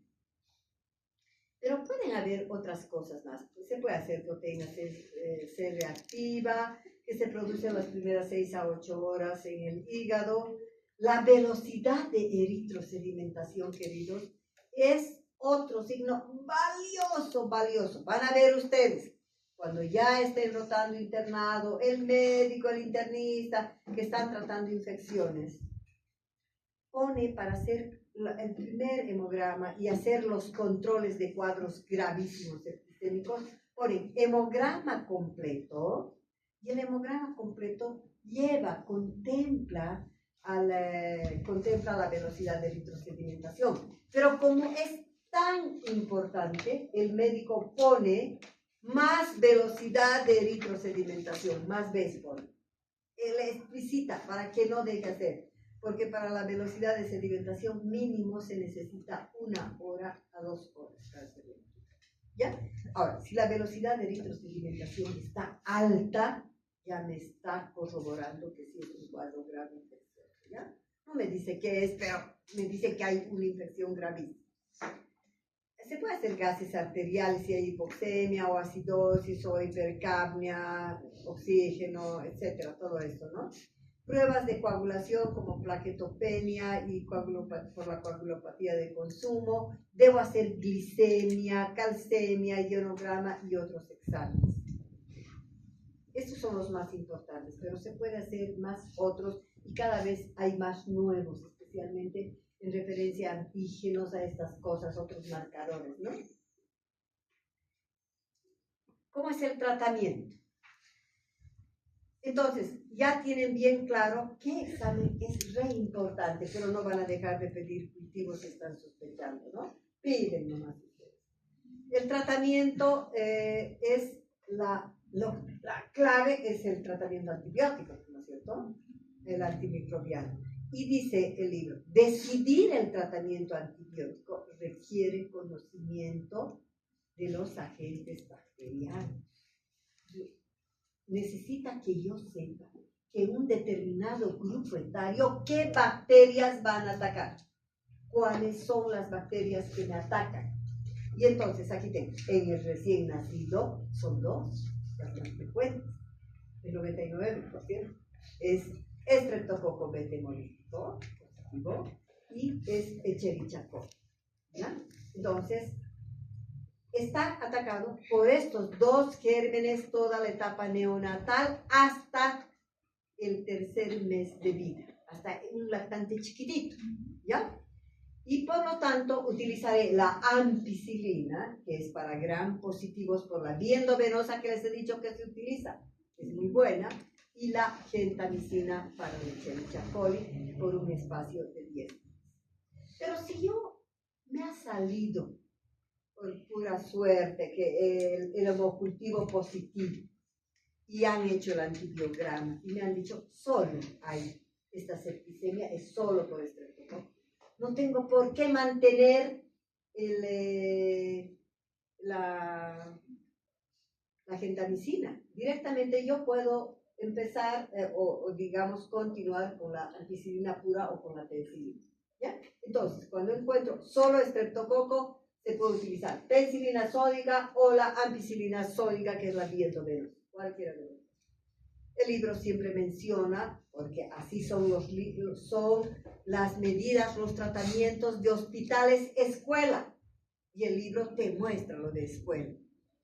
Pero pueden haber otras cosas más. Se puede hacer proteína C reactiva, que se produce en las primeras 6 a 8 horas en el hígado. La velocidad de eritrosedimentación, queridos, es otro signo valioso, valioso. Van a ver ustedes, cuando ya estén rotando internado, el médico, el internista, que están tratando infecciones, pone para hacer el primer hemograma y hacer los controles de cuadros gravísimos septicémicos, ponen hemograma completo, y el hemograma completo contempla la velocidad de eritrosedimentación. Pero como es tan importante, el médico pone más velocidad de eritrosedimentación, más veces pone. Él explicita para que no deje hacer. Porque para la velocidad de sedimentación mínimo se necesita 1 hora a 2 horas para sedimentar. ¿Ya? Ahora, si la velocidad de eritrosedimentación está alta, ya me está corroborando que sí es un cuadro grave infeccioso. ¿Ya? No me dice qué es, pero me dice que hay una infección gravísima. Se puede hacer gases arteriales si hay hipoxemia o acidosis o hipercapnia, oxígeno, etcétera, todo esto, ¿no? Pruebas de coagulación como plaquetopenia y por la coagulopatía de consumo. Debo hacer glicemia, calcemia, ionograma y otros exámenes. Estos son los más importantes, pero se puede hacer más otros y cada vez hay más nuevos, especialmente en referencia a antígenos, a estas cosas, otros marcadores, ¿no? ¿Cómo es el tratamiento? Entonces, ya tienen bien claro qué examen es re importante, pero no van a dejar de pedir cultivos que están sospechando, ¿no? Piden nomás ustedes. El tratamiento la clave es el tratamiento antibiótico, ¿no es cierto? El antimicrobiano. Y dice el libro, decidir el tratamiento antibiótico requiere conocimiento de los agentes bacterianos. Necesita que yo sepa que un determinado grupo etario, qué bacterias van a atacar, cuáles son las bacterias que me atacan. Y entonces aquí tengo, en el recién nacido son 2, las más frecuentes, el 99%, es Streptococcus betemolítico, positivo, y es Escherichia coli, ¿ya? Entonces, está atacado por estos 2 gérmenes toda la etapa neonatal hasta el 3er mes de vida, hasta un lactante chiquitito, ¿ya? Y por lo tanto utilizaré la ampicilina, que es para gram positivos por la vía endovenosa que les he dicho que se utiliza, es muy buena, y la gentamicina para el Escherichia coli por un espacio de 10 meses. Pero si yo me ha salido por pura suerte que el hemocultivo positivo y han hecho el antibiograma y me han dicho solo hay esta septicemia, es solo por estreptococcus. No tengo por qué mantener la gentamicina. Directamente yo puedo empezar o digamos continuar con la ampicilina pura o con la penicilina. ¿Ya? Entonces, cuando encuentro solo estreptococo, se puede utilizar penicilina sódica o la ampicilina sódica, que es la vía endovenosa, cualquiera de los dos. El libro siempre menciona, porque así son las medidas, los tratamientos de hospitales escuela, y el libro te muestra lo de escuela,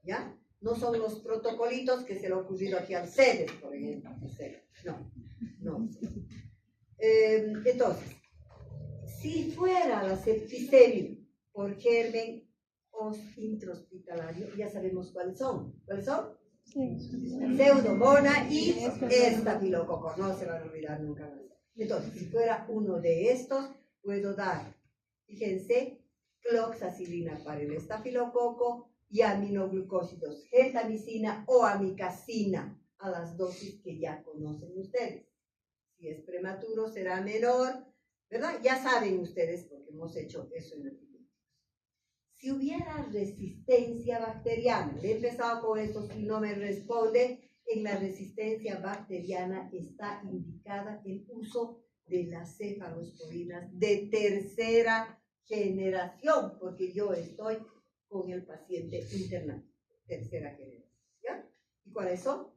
¿ya? No son los protocolitos que se le ha ocurrido aquí al CEDES, por ejemplo. No. Entonces, si fuera la septicemia por germen intrahospitalario, ya sabemos cuáles son. ¿Cuáles son? Sí. Pseudomonas y estafilococcus. No se van a olvidar nunca más. Entonces, si fuera uno de estos, puedo dar, fíjense, cloxacilina para el estafilococo y aminoglucósidos, gentamicina o amicacina a las dosis que ya conocen ustedes. Si es prematuro, será menor, ¿verdad? Ya saben ustedes porque hemos hecho eso en el video. Si hubiera resistencia bacteriana, he empezado con esto, si no me responde, en la resistencia bacteriana está indicada el uso de las cefalosporinas de 3ª generación, porque yo estoy con el paciente internado, tercera generación. ¿Ya? ¿Y cuáles son?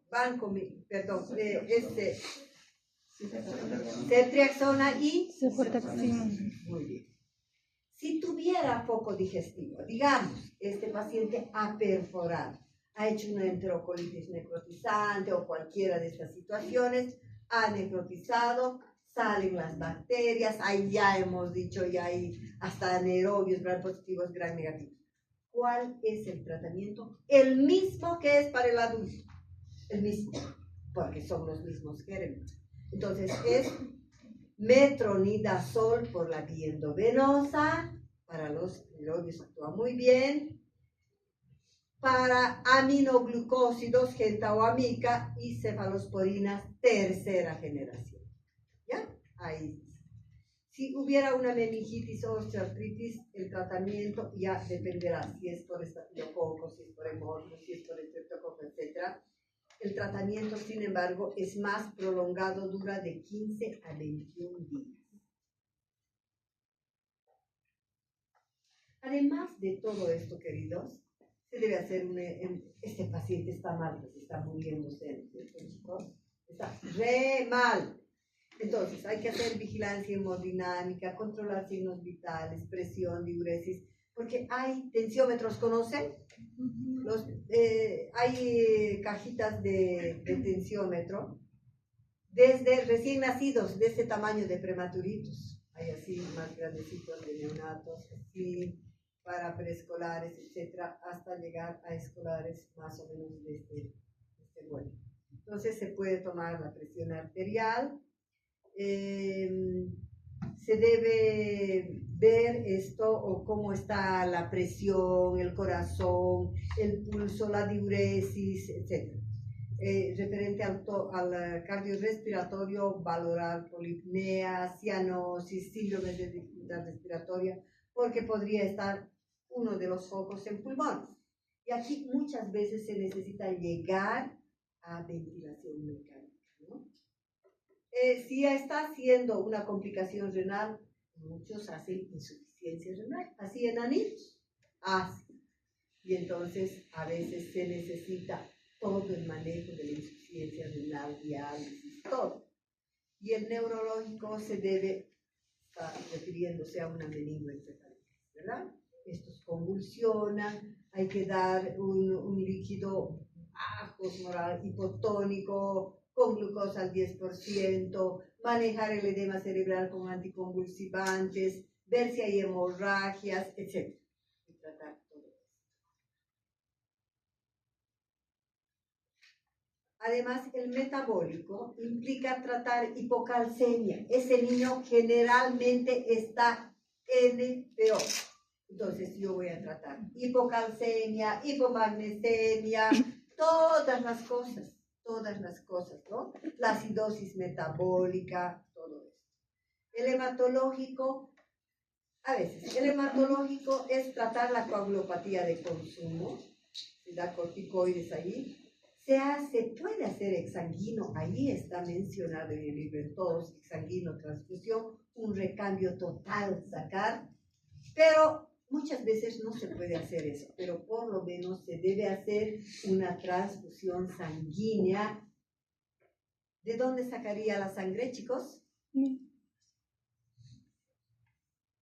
Ceftriaxona y Cefotaxima. muy bien. Si tuviera foco digestivo, digamos, este paciente ha perforado, ha hecho una enterocolitis necrotizante o cualquiera de estas situaciones, ha necrotizado, salen las bacterias, ahí ya hemos dicho, ya hay hasta anaerobios, gram positivos, gram negativos. ¿Cuál es el tratamiento? El mismo que es para el adulto, el mismo, porque son los mismos gérmenes. Entonces es metronidazol por la vía endovenosa, para los anaerobios actúa muy bien, para aminoglucósidos, genta o amica y cefalosporinas tercera generación. ¿Ya? Ahí. Si hubiera una meningitis o osteoartritis, el tratamiento ya dependerá si es por estafilococo, si es por hemorro, si es por estreptococo, etc. El tratamiento, sin embargo, es más prolongado, dura de 15 a 21 días. Además de todo esto, queridos, se debe hacer este paciente está mal, pues está muriéndose, está re mal. Entonces, hay que hacer vigilancia hemodinámica, controlar signos vitales, presión, diuresis, porque hay tensiómetros, ¿conocen? Hay cajitas de tensiómetro desde recién nacidos, de este tamaño de prematuritos. Hay así más grandecitos de neonatos, así para preescolares, etcétera, hasta llegar a escolares más o menos de este vuelo. Entonces, se puede tomar la presión arterial. Se debe ver esto o cómo está la presión, el corazón, el pulso, la diuresis, etc. Referente al cardiorrespiratorio, valorar polipnea, cianosis, síndrome de dificultad respiratoria, porque podría estar uno de los focos en pulmones. Y aquí muchas veces se necesita llegar a ventilación mecánica, ¿no? Si está haciendo una complicación renal, muchos hacen insuficiencia renal, así enanitos, así. Y entonces a veces se necesita todo el manejo de la insuficiencia renal, diálisis, todo. Y el neurológico se debe estar refiriéndose a una meningoencefalitis, ¿verdad? Estos convulsionan, hay que dar un líquido bajo osmoral hipotónico, con glucosa al 10%, manejar el edema cerebral con anticonvulsivantes, ver si hay hemorragias, etc. Y tratar todo esto. Además, el metabólico implica tratar hipocalcemia. Ese niño generalmente está NPO. Entonces, yo voy a tratar hipocalcemia, hipomagnesemia, todas las cosas, ¿no? La acidosis metabólica, todo esto. El hematológico, a veces, el hematológico es tratar la coagulopatía de consumo, se da corticoides ahí, se puede hacer exsanguino, ahí está mencionado en el libro en todos, exsanguino, transfusión, un recambio total, sacar, pero muchas veces no se puede hacer eso, pero por lo menos se debe hacer una transfusión sanguínea. ¿De dónde sacaría la sangre, chicos?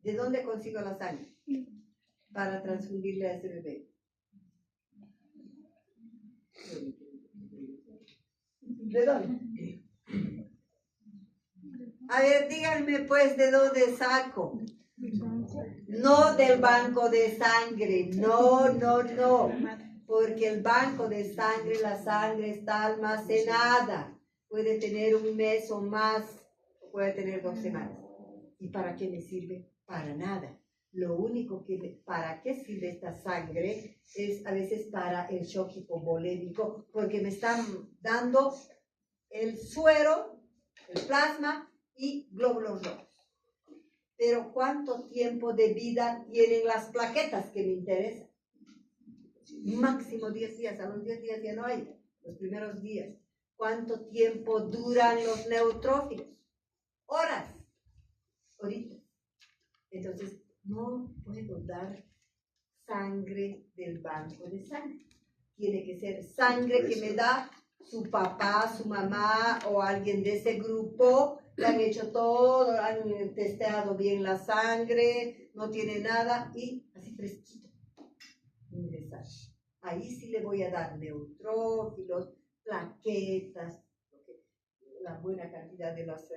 ¿De dónde consigo la sangre? Para transfundirle a ese bebé. ¿De dónde? A ver, díganme pues, ¿de dónde saco? No del banco de sangre, no, porque el banco de sangre, la sangre está almacenada, puede tener un mes o más, o puede tener 2 semanas. ¿Y para qué me sirve? Para nada. Lo único ¿para qué sirve esta sangre? Es a veces para el shock hipovolémico, porque me están dando el suero, el plasma y glóbulos rojos. Pero ¿cuánto tiempo de vida tienen las plaquetas que me interesan? Máximo 10 días, a los 10 días ya no hay, los primeros días. ¿Cuánto tiempo duran los neutrófilos? Horas, horitas. Entonces, no puedo dar sangre del banco de sangre. Tiene que ser sangre que me da su papá, su mamá o alguien de ese grupo. Le han hecho todo, han testeado bien la sangre, no tiene nada y así fresquito. Ingresar. Ahí sí le voy a dar neutrófilos, plaquetas, la buena cantidad de los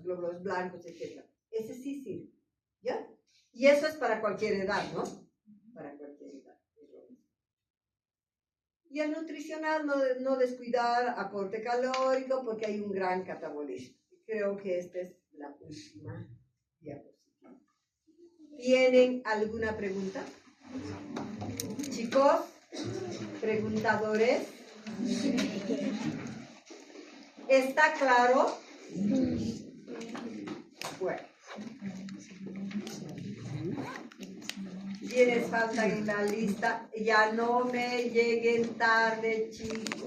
glóbulos blancos, etc. Ese sí sirve, ¿ya? Y eso es para cualquier edad, ¿no? Para cualquier edad. Y el nutricional, no descuidar aporte calórico porque hay un gran catabolismo. Creo que esta es la última diapositiva. ¿Tienen alguna pregunta? Chicos, preguntadores. ¿Está claro? Bueno. ¿Quiénes faltan en la lista? Ya no me lleguen tarde, chicos.